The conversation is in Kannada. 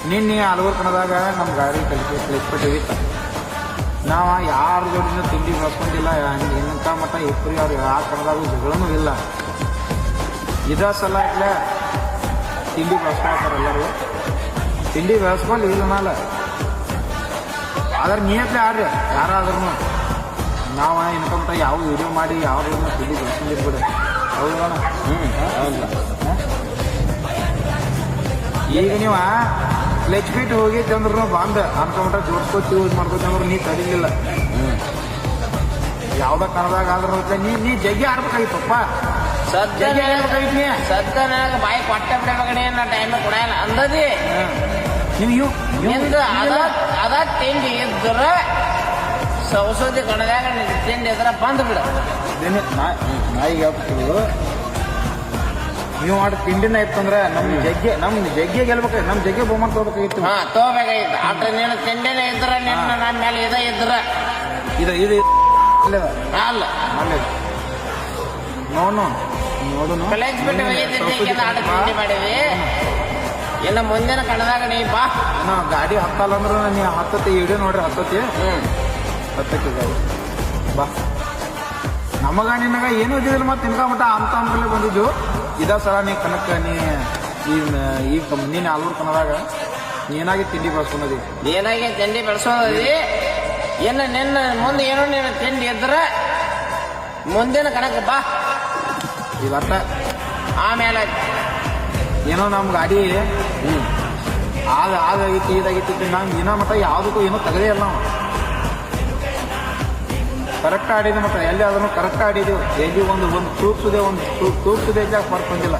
ನಿನ್ನೆ ಹಲವಾರು ಕಣದಾಗ ನಮ್ಮ ಗಾಡಿ ಕಲಿಸ್ಬಿಟ್ಟಿವಿತ್ತು. ನಾವು ಯಾರ ಜೋಡಿನೂ ತಿಂಡಿ ಬೆಳೆಸ್ಕೊಂಡಿಲ್ಲ. ಇಂಥ ಮಟ್ಟ ಇಬ್ಬರಿ ಅವ್ರು ಯಾವ ಕಣದಾಗೂ ಜಗಳೂ ಇಲ್ಲ. ಇದ ಸಲ ಇಟ್ಲೆ ತಿಂಡಿ ಬೆಳೆಸ್ಕೊಳ್ತಾರೆ ಎಲ್ಲರೂ. ತಿಂಡಿ ಬೆಳೆಸ್ಕೊಂಡು ಇಲ್ಲ ಮೇಲೆ ಅದ್ರ ನಿಯತ್ಲೆ ಆಡ್ರಿ ಯಾರಾದ್ರೂ. ನಾವು ಇನ್ಕಮ್ಟ ಯಾವ ವಿಡಿಯೋ ಮಾಡಿ ಯಾವ್ದು ತಿಂಡಿ ಬೆಳೆಸ್ಕೊಂಡಿರ್ಬಿಡು. ಹೌದಣ್ಣ? ಹೌದು. ಈಗ ನೀವು ಕ್ಲಚ್ ಬಿಟ್ಟು ಹೋಗಿದ್ದೆ ಅಂದ್ರೂ ಬಂದ ಅನ್ಕೊಂಬಿಟ್ಟ ಜೋಡ್ಸ್ಕೊತಿ ಯೂಸ್ ಮಾಡ್ಕೋತಂದ್ರೆ ನೀ ತಡಿಲಿಲ್ಲ. ಯಾವ್ದ ಕಣದಾಗ ಆದ್ರೂ ನೀ ಜಗ್ಗಿ ಆಡ್ಬೇಕಾಗಿತ್ತಪ್ಪ. ಸದ್ಯನಾಗ ಬಾಯಿ ಕೊಟ್ಟ ಬಿಡಬೇಕಡೆ ನಾ ಟೈಮ್ ಕೊಡಲ್ಲ ಅಂದದಿ. ನೀವು ಅದ ತಿಂಡಿ ಇದ್ರ ಸೌಸೌದಿ ಕಣದಾಗ ತಿಂಡಿ ಇದ್ರ ಬಂದ್ ಬಿಡ. ನಾಯಿಗೆ ಹೇಳ್ತಿದ್ರು ನೀವು ಮಾಡಿ ತಿಂಡಿನ ಇತ್ತಂದ್ರೆ ನಮ್ ಜಗ್ಗೆ ಗೆಲ್ಬೇಕಾಗಿತ್ತು. ನಮ್ ಜಗ್ಗೆ ಬಹುಮಾನ ತಗೋಬೇಕಾಗಿತ್ತು. ತಗೋಬೇಕಾಗಿತ್ತು. ಅದ್ರ ನೀನು ತಿಂಡಿನ ಇದ್ರ ನಿನ್ನ ನನ್ನ ಮೇಲೆ ಇದ ಇದ್ರ ಇದು ಅಲ್ಲ ನೋಡು ಬೆಳೆಸ್ ಬಿಟ್ಟು ತಿಂಡಿ ಮಾಡಿವಿ. ಇನ್ನು ಮುಂದಿನ ಕಣದಾಗ ನೀ ಬಾ. ಗಾಡಿ ಹತ್ತಲ್ಲ ಅಂದ್ರೆ ನೀ ಹತ್ತತಿ ಇಡೀ ನೋಡ್ರಿ ಹತ್ತತಿ ಹತ್ತಕ್ಕೆ ಗಾಡಿ ಬಾ. ನಮಗ ನಿನಗ ಏನೂ ಇದ್ದಿಲ್ಲ. ಮತ್ತೆ ತಿನ್ಕೊಂಬಿಟ್ಟ ಅಂತ ಅಂದ್ರಲ್ಲೇ ಬಂದಿದ್ದು. ಇದ ಸಲ ನೀ ಕನಕ ಈಗ ನೀನು ಆಲೂರು ಕಣದಾಗ ಏನಾಗಿ ತಿಂಡಿ ಬೆಳೆಸ್ಕೊಂಡಿ. ಏನಾಗಿ ತಿಂಡಿ ಬೆಳೆಸೋದಿ. ಏನು ನಿನ್ನ ಮುಂದೆ ಏನೋ ನೀನು ತಿಂಡಿ ಇದ್ರೆ ಮುಂದಿನ ಕಣಕ ಬಾ. ಇವತ್ತ ಆಮೇಲೆ ಏನೋ ನಮ್ಮ ಗಾಡಿ ಆದಾಗಿತ್ತು ಇದಾಗಿತ್ತು. ನಾವು ಏನೋ ಮಟ್ಟ ಯಾವುದಕ್ಕೂ ಏನೋ ತೆಗದೇ ಇಲ್ಲ. ನಾವು ಕರೆಕ್ಟ್ ಆಡಿದ್ವಿ. ಮತ್ತೆ ಎಲ್ಲಿ ಆದ್ರೂ ಕರೆಕ್ಟ್ ಆಡಿದ್ವಿ. ಎಲ್ಲಿ ಒಂದು ತೂಗ್ಸುದೇ ಜಾಗ ಹೊರಗೆ ಬಂದಿಲ್ಲ.